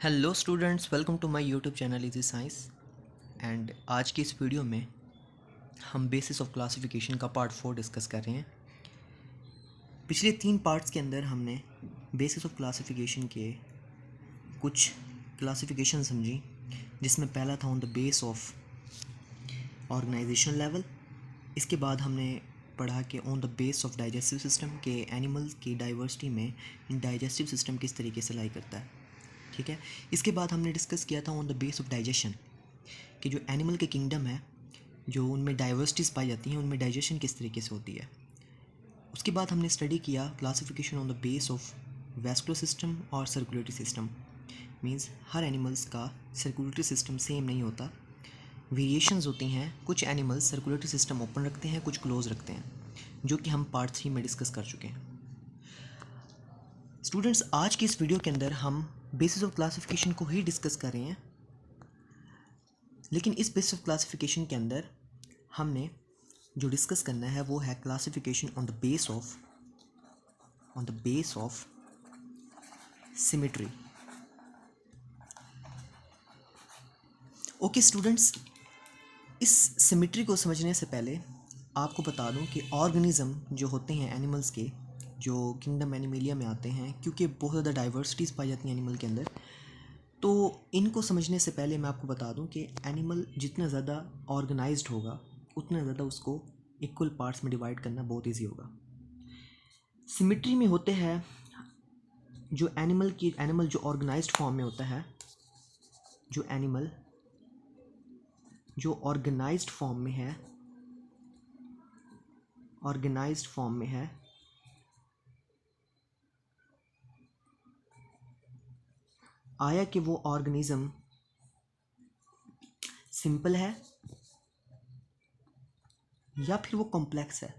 Hello students, welcome to my YouTube channel easy science. And आज की इस video में हम बेसिस ऑफ क्लासिफिकेशन का पार्ट 4 डिस्कस कर रहे हैं। पिछले 3 पार्ट्स के अंदर हमने बेसिस ऑफ क्लासिफिकेशन के कुछ क्लासिफिकेशन समझी, जिसमें पहला था on the base of organization level. इसके बाद हमने पढ़ा कि on the base of digestive system के एनिमल्स की डाइवर्सिटी में डाइजेस्टिव सिस्टम किस तरीके से लाई करता है। ठीक है। इसके बाद हमने डिस्कस किया था on the base of digestion कि जो एनिमल के किंगडम है, जो उनमें डाइवर्सिटीज़ पाई जाती हैं, उनमें डाइजेशन किस तरीके से होती है। उसके बाद हमने स्टडी किया classification on the base of vascular system और सर्कुलेटरी सिस्टम। मींस हर एनिमल्स का सर्कुलेटरी सिस्टम सेम नहीं होता, वेरिएशंस होती हैं। कुछ एनिमल्स सर्कुलेटरी सिस्टम ओपन रखते हैं, कुछ क्लोज रखते हैं, जो कि हम पार्ट 3 में डिस्कस कर चुके हैं। स्टूडेंट्स, आज की इस वीडियो के अंदर हम बेसिस ऑफ क्लासिफिकेशन को ही डिस्कस कर रहे हैं, लेकिन इस बेसिस ऑफ क्लासिफिकेशन के अंदर हमने जो डिस्कस करना है वो है classification on the base of symmetry. Okay students, इस सिमेट्री को समझने से पहले आपको बता दूं कि ऑर्गेनिज्म जो होते हैं एनिमल्स के, जो किंगडम एनिमेलिया में आते हैं, क्योंकि बहुत ज़्यादा डाइवर्सिटीज़ पाई जाती हैं एनिमल के अंदर, तो इनको समझने से पहले मैं आपको बता दूं कि एनिमल जितना ज़्यादा ऑर्गेनाइज्ड होगा, उतना ज़्यादा उसको इक्वल पार्ट्स में डिवाइड करना बहुत ईजी होगा। सिमेट्री में होते हैं जो एनिमल जो ऑर्गेनाइज्ड फॉर्म में होता है, जो एनिमल जो ऑर्गेनाइज्ड फॉर्म में है, आया कि वो ऑर्गेनिज्म सिंपल है या फिर वो कॉम्प्लेक्स है।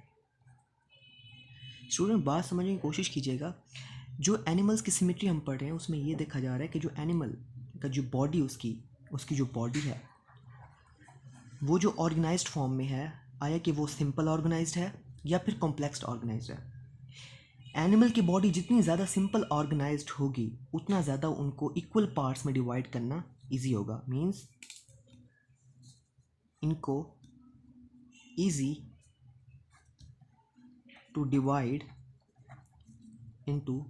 स्टूडेंट, बात समझने की कोशिश कीजिएगा। जो एनिमल्स की सिमेट्री हम पढ़ रहे हैं उसमें ये देखा जा रहा है कि जो एनिमल का जो बॉडी उसकी जो बॉडी है वो जो ऑर्गेनाइज्ड फॉर्म में है, आया कि वो सिंपल ऑर्गेनाइज्ड है या फिर कॉम्प्लेक्स ऑर्गेनाइज्ड है। एनिमल की बॉडी जितनी ज़्यादा सिंपल ऑर्गेनाइज्ड होगी, उतना ज़्यादा उनको इक्वल पार्ट्स में डिवाइड करना इजी होगा। मींस इनको easy to divide into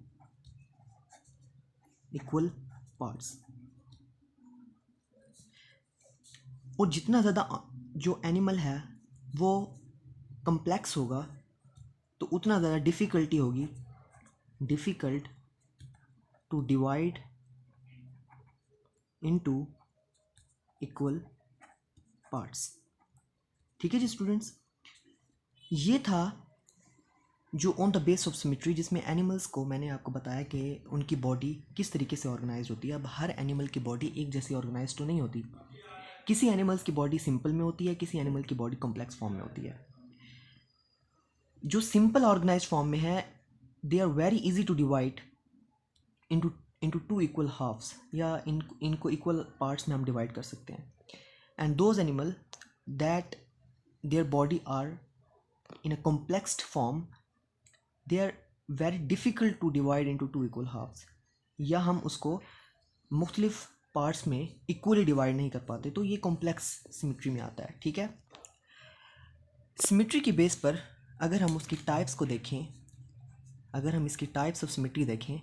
equal parts. और जितना ज़्यादा जो एनिमल है वो कम्प्लेक्स होगा, तो उतना ज़्यादा difficult to divide into equal parts. ठीक है जी स्टूडेंट्स, ये था जो on the base of symmetry, जिसमें एनिमल्स को मैंने आपको बताया कि उनकी बॉडी किस तरीके से ऑर्गेनाइज होती है। अब हर एनिमल की बॉडी एक जैसी ऑर्गेनाइज तो नहीं होती। किसी एनिमल्स की बॉडी सिंपल में होती है, किसी एनिमल की बॉडी कॉम्प्लेक्स फॉर्म में होती है। जो सिंपल ऑर्गेनाइज फॉर्म में है, they are very easy to divide into two equal halves, या इनको इक्वल पार्ट्स में हम डिवाइड कर सकते हैं। And those animal that their body are in a कॉम्प्लेक्स्ड form, they are very difficult to divide into two equal halves, या हम उसको मुख्तलिफ पार्ट्स में इक्वली डिवाइड नहीं कर पाते, तो ये कॉम्प्लेक्स सिमेट्री में आता है। ठीक है। सिमेट्री के बेस पर अगर हम उसकी टाइप्स को देखें, अगर हम इसकी टाइप्स ऑफ सिमेट्री देखें,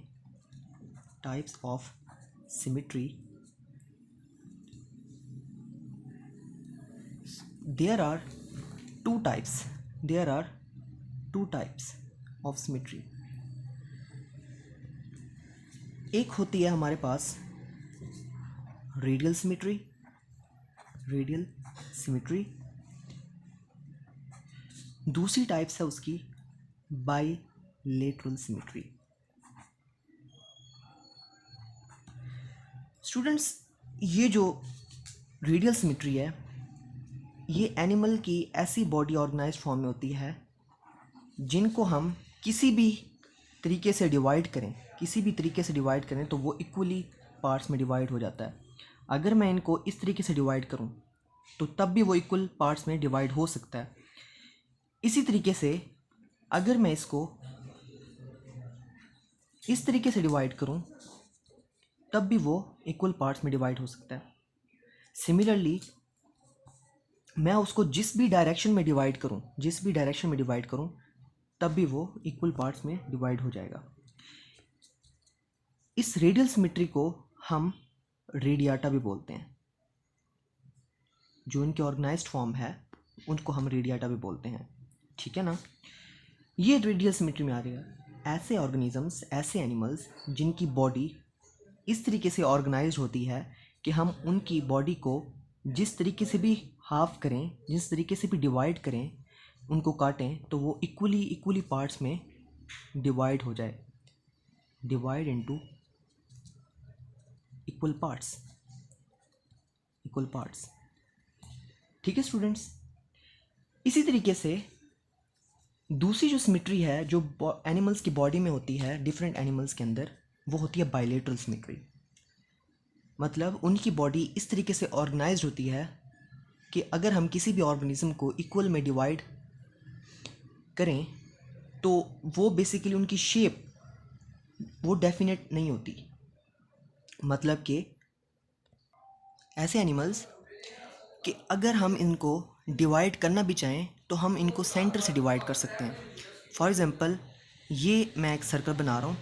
types of symmetry, there are two types of symmetry. एक होती है हमारे पास रेडियल सिमेट्री, दूसरी टाइप्स है उसकी बाइलेटरल सिमेट्री। स्टूडेंट्स, ये जो रेडियल सिमेट्री है, ये एनिमल की ऐसी बॉडी ऑर्गेनाइज्ड फॉर्म में होती है जिनको हम किसी भी तरीके से डिवाइड करें तो वो इक्वली पार्ट्स में डिवाइड हो जाता है। अगर मैं इनको इस तरीके से डिवाइड करूं तो तब भी वो इक्वल पार्ट्स में डिवाइड हो सकता है। इसी तरीके से अगर मैं इसको इस तरीके से डिवाइड करूं तब भी वो इक्वल पार्ट्स में डिवाइड हो सकता है। सिमिलरली मैं उसको जिस भी डायरेक्शन में डिवाइड करूं तब भी वो इक्वल पार्ट्स में डिवाइड हो जाएगा। इस रेडियल सिमेट्री को हम रेडियाटा भी बोलते हैं। जो इनके ऑर्गेनाइज्ड फॉर्म है उनको हम रेडियाटा भी बोलते हैं, ठीक है ना। ये रेडियल सिमेट्री में आ रही है ऐसे ऑर्गेनिजम्स, ऐसे एनिमल्स जिनकी बॉडी इस तरीके से ऑर्गेनाइज्ड होती है कि हम उनकी बॉडी को जिस तरीके से भी हाफ करें, जिस तरीके से भी डिवाइड करें, उनको काटें तो वो इक्वली पार्ट्स में डिवाइड हो जाए, डिवाइड इनटू इक्वल पार्ट्स। ठीक है स्टूडेंट्स। इसी तरीके से दूसरी जो सिमेट्री है जो एनिमल्स की बॉडी में होती है, डिफरेंट एनिमल्स के अंदर, वो होती है बायलेटरल सिमेट्री। मतलब उनकी बॉडी इस तरीके से ऑर्गेनाइज्ड होती है कि अगर हम किसी भी ऑर्गेनिज्म को इक्वल में डिवाइड करें तो वो बेसिकली उनकी शेप वो डेफिनेट नहीं होती। मतलब कि ऐसे एनिमल्स कि अगर हम इनको डिवाइड करना भी चाहें तो हम इनको सेंटर से डिवाइड कर सकते हैं। फॉर एग्ज़ाम्पल ये मैं एक सर्कल बना रहा हूँ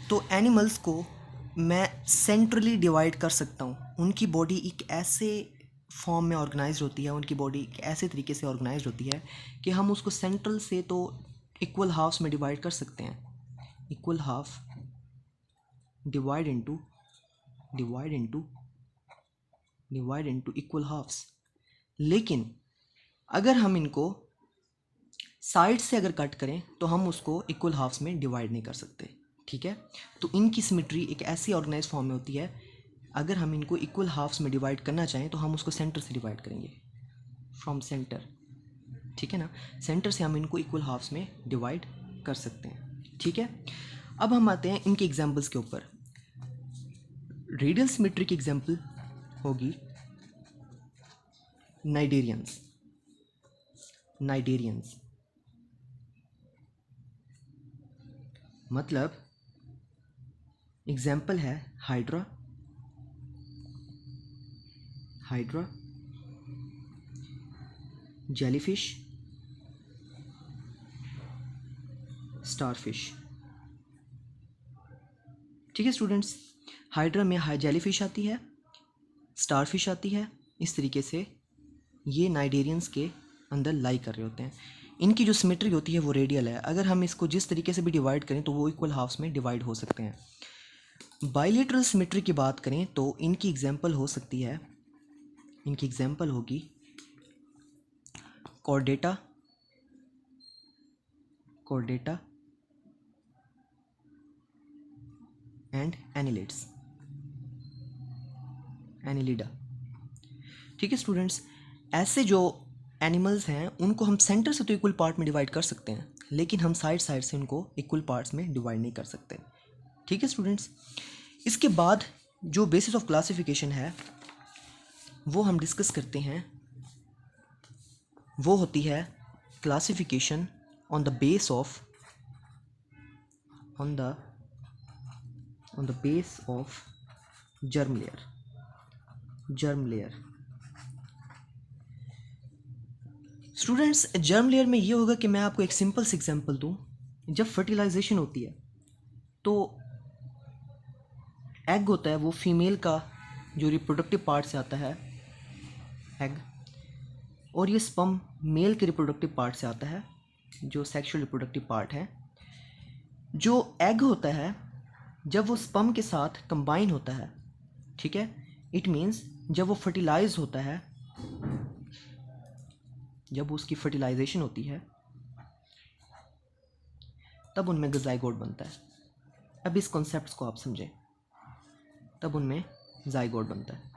तो एनिमल्स को मैं सेंट्रली डिवाइड कर सकता हूँ। उनकी बॉडी एक ऐसे फॉर्म में ऑर्गेनाइज होती है, उनकी बॉडी एक ऐसे तरीके से ऑर्गेनाइज होती है कि हम उसको सेंट्रल से तो इक्वल हाफ्स में डिवाइड कर सकते हैं। Equal half divide into equal halves. लेकिन अगर हम इनको साइड से अगर कट करें तो हम उसको इक्वल हाफ्स में डिवाइड नहीं कर सकते, ठीक है। तो इनकी सिमेट्री एक ऐसी ऑर्गेनाइज फॉर्म में होती है, अगर हम इनको इक्वल हाफ्स में डिवाइड करना चाहें तो हम उसको सेंटर से डिवाइड करेंगे, फ्रॉम सेंटर, ठीक है ना। सेंटर से हम इनको इक्वल हाफ्स में डिवाइड कर सकते हैं, ठीक है। अब हम आते हैं इनके एग्जाम्पल्स के ऊपर। रेडियल सिमेट्री की एग्जाम्पल होगी नाइडेरियंस। मतलब एग्जाम्पल है हाइड्रा, जेलीफिश, स्टारफिश। ठीक है स्टूडेंट्स। हाइड्रा में जेलीफिश आती है, स्टारफिश आती है। इस तरीके से ये नाइडेरियंस के अंदर लाई कर रहे होते हैं। इनकी जो सिमेट्री होती है वो रेडियल है। अगर हम इसको जिस तरीके से भी डिवाइड करें तो वो इक्वल हाफ्स में डिवाइड हो सकते हैं। बाइलेटरल सिमेट्री की बात करें तो इनकी एग्जाम्पल हो सकती है, इनकी एग्जाम्पल होगी कॉर्डेटा एंड एनिलिडा। ठीक है स्टूडेंट्स। ऐसे जो एनिमल्स हैं उनको हम सेंटर से तो इक्वल पार्ट में डिवाइड कर सकते हैं, लेकिन हम साइड से उनको इक्वल पार्ट्स में डिवाइड नहीं कर सकते। ठीक है स्टूडेंट्स। इसके बाद जो बेसिस ऑफ क्लासिफिकेशन है वो हम डिस्कस करते हैं, वो होती है classification on the base of germ layer. Students, germ layer में ये होगा कि मैं आपको एक सिंपल सी एग्जांपल दूं। जब फर्टिलाइजेशन होती है तो एग होता है, वो फीमेल का जो रिप्रोडक्टिव पार्ट से आता है एग, और ये स्पर्म मेल के रिप्रोडक्टिव पार्ट से आता है जो सेक्सुअल रिप्रोडक्टिव पार्ट है। जो एग होता है जब वो स्पर्म के साथ कंबाइन होता है, ठीक है, इट मीन्स जब वो फर्टिलाइज होता है, जब उसकी फर्टिलाइजेशन होती है तब उनमें ज़ाइगोट बनता है। अब इस कॉन्सेप्ट्स को आप समझें, तब उनमें ज़ाइगोट बनता है।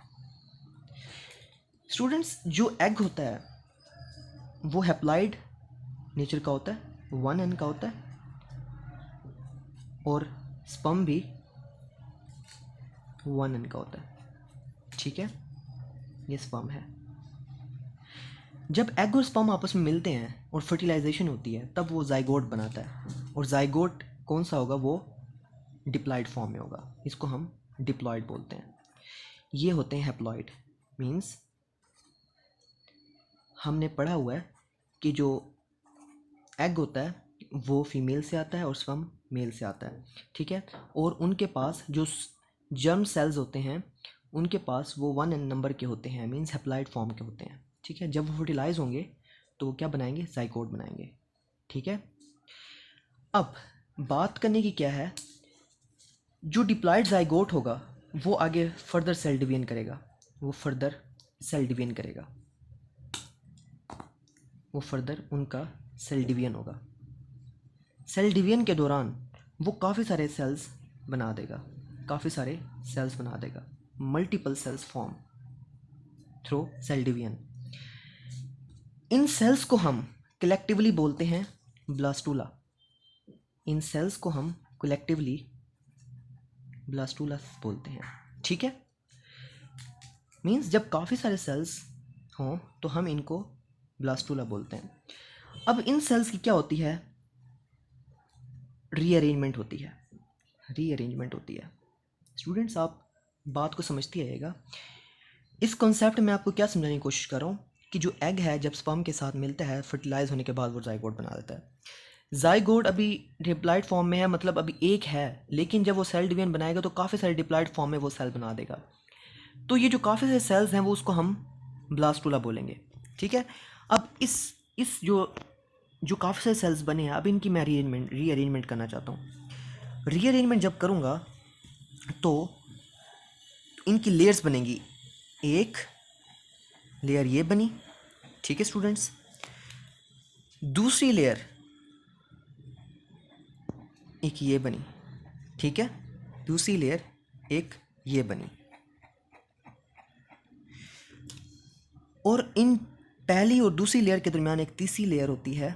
स्टूडेंट्स, जो एग होता है वो हैप्लॉइड नेचर का होता है, 1n का होता है, और स्पर्म भी 1n का होता है, ठीक है। ये स्पर्म है। जब एग और स्पर्म आपस में मिलते हैं और फर्टिलाइजेशन होती है तब वो ज़ाइगोट बनाता है, और ज़ाइगोट कौन सा होगा, वो डिप्लॉइड फॉर्म में होगा। इसको हम डिप्लॉयड बोलते हैं। ये होते हैं हैप्लॉयड, मीन्स हमने पढ़ा हुआ है कि जो एग होता है वो फीमेल से आता है और स्पर्म मेल से आता है, ठीक है। और उनके पास जो जर्म सेल्स होते हैं उनके पास वो 1 नंबर के होते हैं, मीन्स हैप्लॉयड फॉर्म के होते हैं, ठीक है। जब वो फर्टिलाइज होंगे तो वो क्या बनाएंगे, ज़ाइगोट बनाएंगे, ठीक है। अब बात करने की क्या है, जो डिप्लॉयड ज़ाइगोट होगा वो आगे फर्दर सेल डिवीजन करेगा, वो फर्दर उनका सेल डिवीजन होगा। सेल डिवीजन के दौरान वो काफ़ी सारे सेल्स बना देगा, multiple cells form through cell division. इन सेल्स को हम कलेक्टिवली बोलते हैं ब्लास्टूला। बोलते हैं, ठीक है। मीन्स जब काफ़ी सारे सेल्स हों तो हम इनको ब्लास्टूला बोलते हैं। अब इन सेल्स की क्या होती है, रीअरेंजमेंट होती है। स्टूडेंट्स आप बात को समझती आइएगा। इस कॉन्सेप्ट में आपको क्या समझाने की कोशिश कर रहा हूँ कि जो एग है जब स्पर्म के साथ मिलता है फर्टिलाइज होने के बाद वो ज़ाइगोट बना देता है। ज़ाइगोट अभी डिप्लॉयड फॉर्म में है, मतलब अभी एक है, लेकिन जब वो सेल डिवीजन बनाएगा तो काफ़ी सारे डिप्लॉयड फॉर्म में वो सेल बना देगा। तो ये जो काफ़ी सारे सेल्स हैं वो उसको हम ब्लास्टूला बोलेंगे, ठीक है। अब इस जो काफ़ी सारे सेल्स बने हैं, अब इनकी मैं रीअरेंजमेंट करना चाहता हूँ। रीअरेंजमेंट जब करूँगा तो इनकी लेयर्स बनेंगी, एक लेयर ये बनी, ठीक है स्टूडेंट्स। दूसरी लेयर एक ये बनी, ठीक है। दूसरी लेयर एक ये बनी, और इन पहली और दूसरी लेयर के दरमियान एक तीसरी लेयर होती है,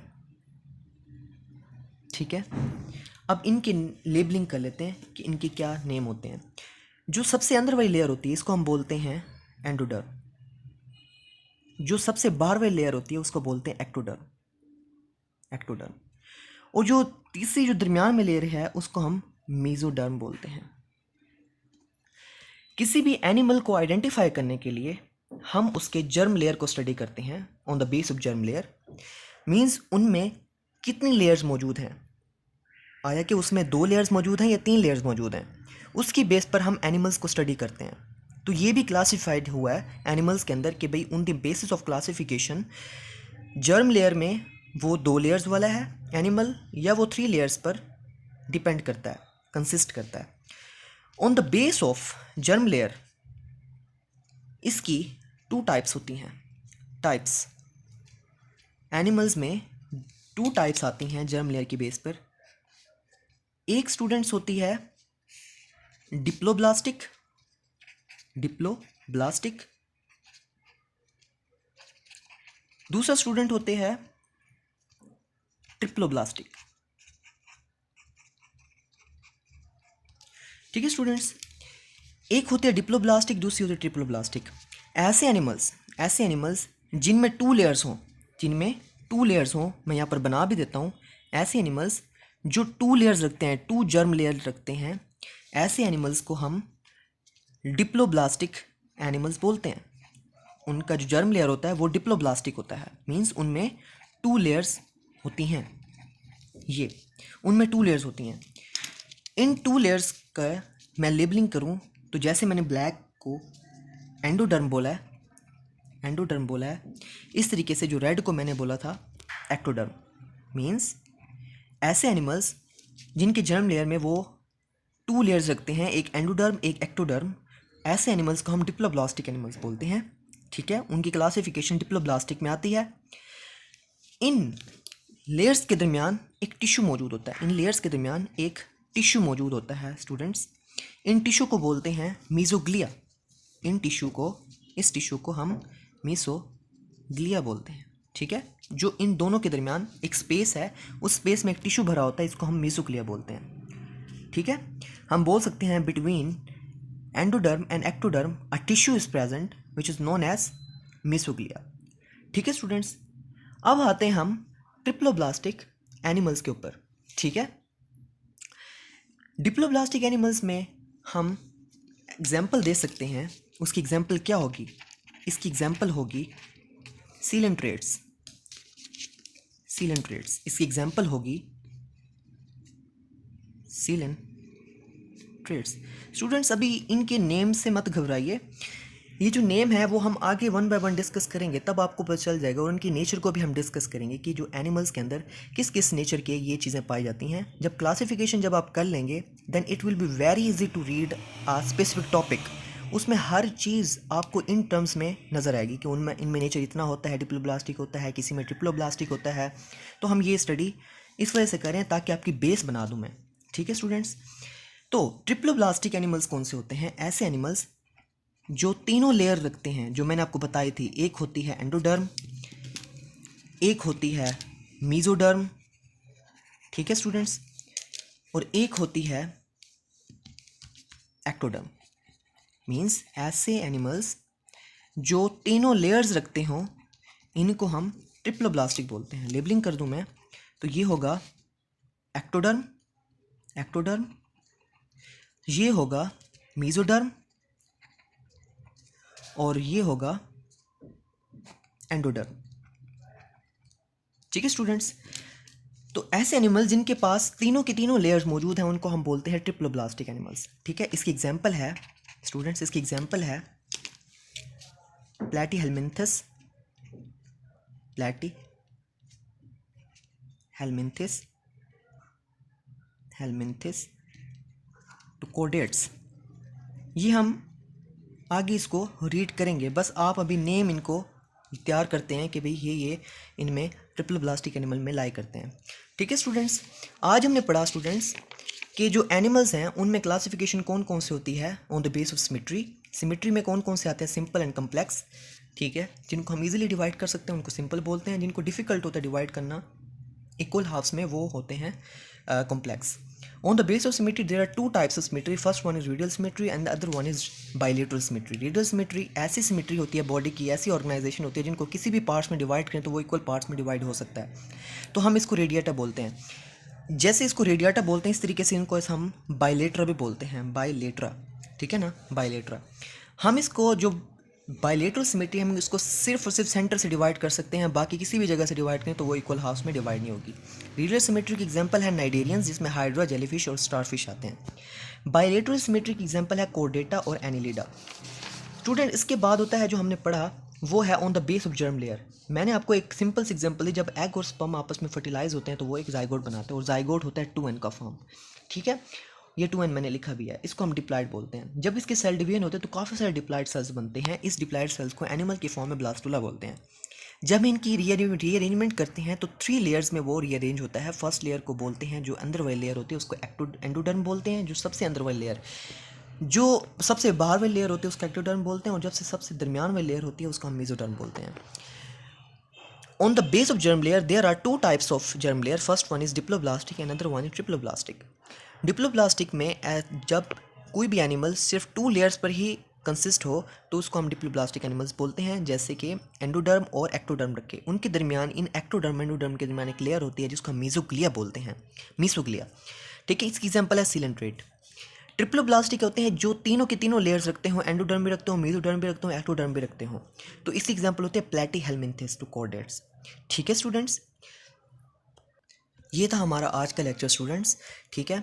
ठीक है। अब इनकी लेबलिंग कर लेते हैं कि इनके क्या नेम होते हैं। जो सबसे अंदर वाली लेयर होती है इसको हम बोलते हैं एंडोडर्म। जो सबसे बाहर वाली लेयर होती है उसको बोलते हैं एक्टोडर्म। और जो तीसरी जो दरमियान में लेयर है उसको हम मेसोडर्म बोलते हैं। किसी भी एनिमल को आइडेंटिफाई करने के लिए हम उसके जर्म लेयर को स्टडी करते हैं on the base of germ layer. Means उनमें कितनी लेयर्स मौजूद हैं, आया कि उसमें 2 लेयर्स मौजूद हैं या 3 लेयर्स मौजूद हैं, उसकी बेस पर हम एनिमल्स को स्टडी करते हैं। तो ये भी क्लासिफाइड हुआ है एनिमल्स के अंदर कि भाई on the basis of classification germ layer में वो 2 लेयर्स वाला है एनिमल, या वो 3 लेयर्स पर डिपेंड करता है, कंसिस्ट करता है। On the base of germ layer इसकी 2 टाइप्स होती हैं। टाइप्स एनिमल्स में 2 टाइप्स आती हैं जर्म लेयर की बेस पर। एक स्टूडेंट्स होती है डिप्लोब्लास्टिक, दूसरा स्टूडेंट होते हैं ट्रिप्लोब्लास्टिक, ठीक है स्टूडेंट्स। एक होते हैं डिप्लोब्लास्टिक, दूसरी होती है ट्रिप्लोब्लास्टिक। ऐसे एनिमल्स जिनमें 2 लेयर्स हों, मैं यहाँ पर बना भी देता हूँ। ऐसे एनिमल्स जो 2 लेयर्स रखते हैं, 2 जर्म लेयर रखते हैं, ऐसे एनिमल्स को हम डिप्लोब्लास्टिक एनिमल्स बोलते हैं। उनका जो जर्म लेयर होता है वो डिप्लोब्लास्टिक होता है, मीन्स उनमें 2 लेयर्स होती हैं। उनमें 2 लेयर्स होती हैं। इन 2 लेयर्स का मैं लेबलिंग करूं तो जैसे मैंने ब्लैक को एंडोडर्म बोला है, इस तरीके से जो रेड को मैंने बोला था एक्टोडर्म। मीन्स ऐसे एनिमल्स जिनके जर्म लेयर में वो 2 लेयर्स रखते हैं, एक एंडोडर्म एक एक्टोडर्म, ऐसे एनिमल्स को हम डिप्लोब्लास्टिक एनिमल्स बोलते हैं, ठीक है। उनकी क्लासिफिकेशन डिप्लोब्लास्टिक में आती है। इन लेयर्स के दरमियान एक टिश्यू मौजूद होता है, स्टूडेंट्स। इन टिश्यू को बोलते हैं मीजोग्लिया। इस टिश्यू को हम मीसोग्लिया बोलते हैं, ठीक है। जो इन दोनों के दरमियान एक स्पेस है, उस स्पेस में एक टिश्यू भरा होता है, इसको हम मीसोग्लिया बोलते हैं, ठीक है। हम बोल सकते हैं between endoderm and ectoderm a tissue is present which is known as मीसोग्लिया, ठीक है स्टूडेंट्स। अब आते हैं हम ट्रिप्लोब्लास्टिक एनिमल्स के ऊपर, ठीक है। डिप्लोब्लास्टिक एनिमल्स में हम एग्जाम्पल दे सकते हैं, उसकी एग्जाम्पल क्या होगी? इसकी एग्जाम्पल होगी सीलेंट्रेट्स। सीलेंट्रेट्स इसकी एग्जाम्पल होगी सीलेंट्रेट्स। स्टूडेंट्स अभी इनके नेम से मत घबराइए, ये जो नेम है वो हम आगे वन बाय वन डिस्कस करेंगे, तब आपको पता चल जाएगा। और उनकी नेचर को भी हम डिस्कस करेंगे कि जो एनिमल्स के अंदर किस किस नेचर के ये चीज़ें पाई जाती हैं। जब क्लासिफिकेशन जब आप कर लेंगे then it will be very easy to read a specific topic. उसमें हर चीज़ आपको इन टर्म्स में नज़र आएगी कि उनमें इनमें नेचर इतना होता है, डिप्लोब्लास्टिक होता है, किसी में ट्रिप्लोब्लास्टिक होता है। तो हम ये स्टडी इस वजह से करें ताकि आपकी बेस बना दूँ मैं। ठीक है स्टूडेंट्स, तो ट्रिप्लोब्लास्टिक एनिमल्स कौन से होते हैं? ऐसे एनिमल्स जो तीनों लेयर रखते हैं, जो मैंने आपको बताई थी। एक होती है एंडोडर्म, एक होती है मीजोडर्म, ठीक है स्टूडेंट्स, और एक होती है एक्टोडर्म। मींस ऐसे एनिमल्स जो तीनों लेयर्स रखते हों, इनको हम ट्रिप्लोब्लास्टिक बोलते हैं। लेबलिंग कर दूं मैं तो ये होगा एक्टोडर्म, एक्टोडर्म, ये होगा मीजोडर्म, और ये होगा एंडोडर्म। ठीक है स्टूडेंट्स, तो ऐसे एनिमल जिनके पास तीनों के तीनों लेयर्स मौजूद हैं उनको हम बोलते हैं ट्रिप्लोब्लास्टिक एनिमल्स। ठीक है, इसकी एग्जांपल है स्टूडेंट्स, इसकी एग्जांपल है प्लैटीहेलमिन्थस, प्लैटीहेलमिन्थस, हेलमिन्थस तो कोडेट्स। ये हम आगे इसको रीड करेंगे, बस आप अभी नेम इनको तैयार करते हैं कि भाई ये इनमें ट्रिप्लोब्लास्टिक एनिमल में लाई करते हैं। ठीक है स्टूडेंट्स, आज हमने पढ़ा स्टूडेंट्स कि जो एनिमल्स हैं उनमें क्लासिफिकेशन कौन कौन सी होती है on the base of symmetry. Symmetry में कौन कौन से आते हैं? Simple and complex. ठीक है, जिनको हम इजीली डिवाइड कर सकते हैं उनको सिंपल बोलते हैं, जिनको डिफिकल्ट होता है डिवाइड करना इक्वल हाफ्स में वो होते हैं complex. On the base of symmetry, there are two types of symmetry. First one is radial symmetry and the other one is bilateral symmetry. Radial symmetry ऐसी symmetry होती है, बॉडी की ऐसी ऑर्गेनाइजेशन होती है जिनको किसी भी पार्ट्स में डिवाइड करें तो वो इक्वल पार्ट्स में डिवाइड हो सकता है, तो हम इसको रेडिएटा बोलते हैं। जैसे इसको रेडिएटा बोलते हैं इस तरीके से इनको हम बाइलेट्रा भी बोलते हैं, बाइलेट्रा। ठीक है ना, बाइलेट्रा। हम इसको जो बाइलेटरल सिमेट्री हम इसको सिर्फ और सिर्फ सेंटर से डिवाइड कर सकते हैं, बाकी किसी भी जगह से डिवाइड करें तो वो इक्वल हाफ्स में डिवाइड नहीं होगी। रेडियल सिमेट्री की एग्जांपल है नाइडेरियंस, जिसमें हाइड्रा, जेलीफिश और स्टारफिश आते हैं। बाइलेटरल सिमेट्री की एग्जांपल है कोर्डेटा और एनिलिडा। स्टूडेंट, इसके बाद होता है जो हमने पढ़ा वो है on the base of germ layer. मैंने आपको एक सिंपल सी एग्जांपल दी, जब एग और स्पर्म आपस में फर्टिलाइज होते हैं तो वो एक जाइगोट बनाते हैं, और जाइगोट होता है 2n का फॉर्म। ठीक है, ये 2n मैंने लिखा भी है, इसको हम डिप्लॉइड बोलते हैं। जब इसके सेल डिवीजन होते हैं तो काफ़ी सारे डिप्लॉइड सेल्स बनते हैं, इस डिप्लॉइड सेल्स को एनिमल की फॉर्म में ब्लास्टुला बोलते हैं। जब इनकी रीअरेंजमेंट करते हैं तो 3 लेयर्स में वो रीअरेंज होता है। फर्स्ट लेयर को बोलते हैं, जो अंदर वाली लेयर होती है उसको एंडोडर्म बोलते हैं, जो सबसे अंदर वाली लेयर, जो सबसे बाहर वाली लेयर होती है उसको एक्टोडर्म बोलते हैं, और जब से सबसे दरमियान वाली लेयर होती है उसको हम मेसोडर्म बोलते हैं। On the base of germ layer, there are two types of germ layer. First one is diploblastic and another one is triploblastic. Diploblastic में जब कोई भी एनिमल सिर्फ 2 लेयर्स पर ही कंसिस्ट हो तो उसको हम डिप्लोब्लास्टिक एनिमल्स बोलते हैं। जैसे कि एंडोडर्म और एक्टोडर्म रखे, उनके दरमियान इन एक्टोडर्म एंडोडर्म के दरमियान एक लेयर होती है जिसको हम मीसोग्लिया बोलते हैं, मीसोग्लिया। ठीक है, इसकी एग्जांपल है सीलेंट्रेट। ट्रिप्लोब्लास्टिक होते हैं जो तीनों के तीनों लेयर्स रखते हो, एंडोडर्म भी रखते हो, मीसोडर्म भी रखते हो, एक्टोडर्म भी रखते हो, तो इसकी एग्जांपल होते हैं प्लैटीहेलमिन्थस टू कॉर्डेट्स। ठीक है स्टूडेंट्स, ये था हमारा आज का लेक्चर स्टूडेंट्स। ठीक है,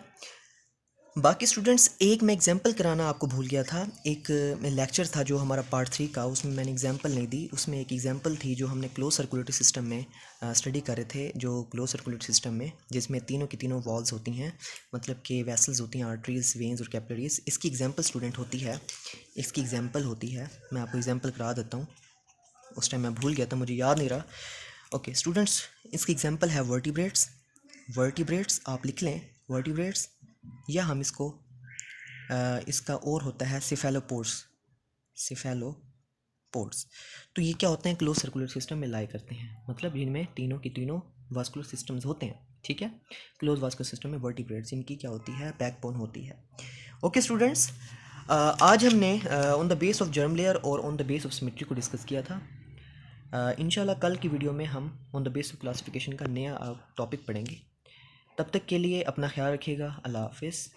बाकी स्टूडेंट्स एक मैं एग्जांपल कराना आपको भूल गया था। एक लेक्चर था जो हमारा पार्ट 3 का, उसमें मैंने एग्जांपल नहीं दी। उसमें एक एग्जांपल थी जो हमने क्लोज सर्कुलेटरी सिस्टम में स्टडी कर रहे थे, जो क्लोज सर्कुलेटरी सिस्टम में जिसमें तीनों की तीनों वॉल्स होती हैं, मतलब कि वेसल्स होती हैं, आर्टरीज, वेन्स और कैपिलरीज। इसकी एग्जांपल स्टूडेंट होती है, इसकी एग्जांपल होती है, मैं आपको एग्जांपल करा देता हूँ, उस टाइम मैं भूल गया था, मुझे याद नहीं रहा। ओके स्टूडेंट्स, इसकी एग्जांपल है वर्टिब्रेट्स। वर्टिब्रेट्स आप लिख लें, वर्टिब्रेट्स, या हम इसको इसका और होता है सिफेलोपोड्स, सिफेलोपोड्स। तो ये क्या होते हैं? क्लोज सर्कुलर सिस्टम में लाई करते हैं, मतलब इनमें तीनों की तीनों वास्कुलर सिस्टम्स होते हैं। ठीक है, क्लोज वास्कुलर सिस्टम में वर्टिब्रेट्स, इनकी क्या होती है? बैकबोन होती है। ओके स्टूडेंट्स, आज हमने on the base of germ layer और on the base of symmetry को डिस्कस किया था। इंशाल्लाह कल की वीडियो में हम on the base of classification का नया टॉपिक पढ़ेंगे। तब तक के लिए अपना ख्याल रखिएगा। अल्लाह हाफिज़।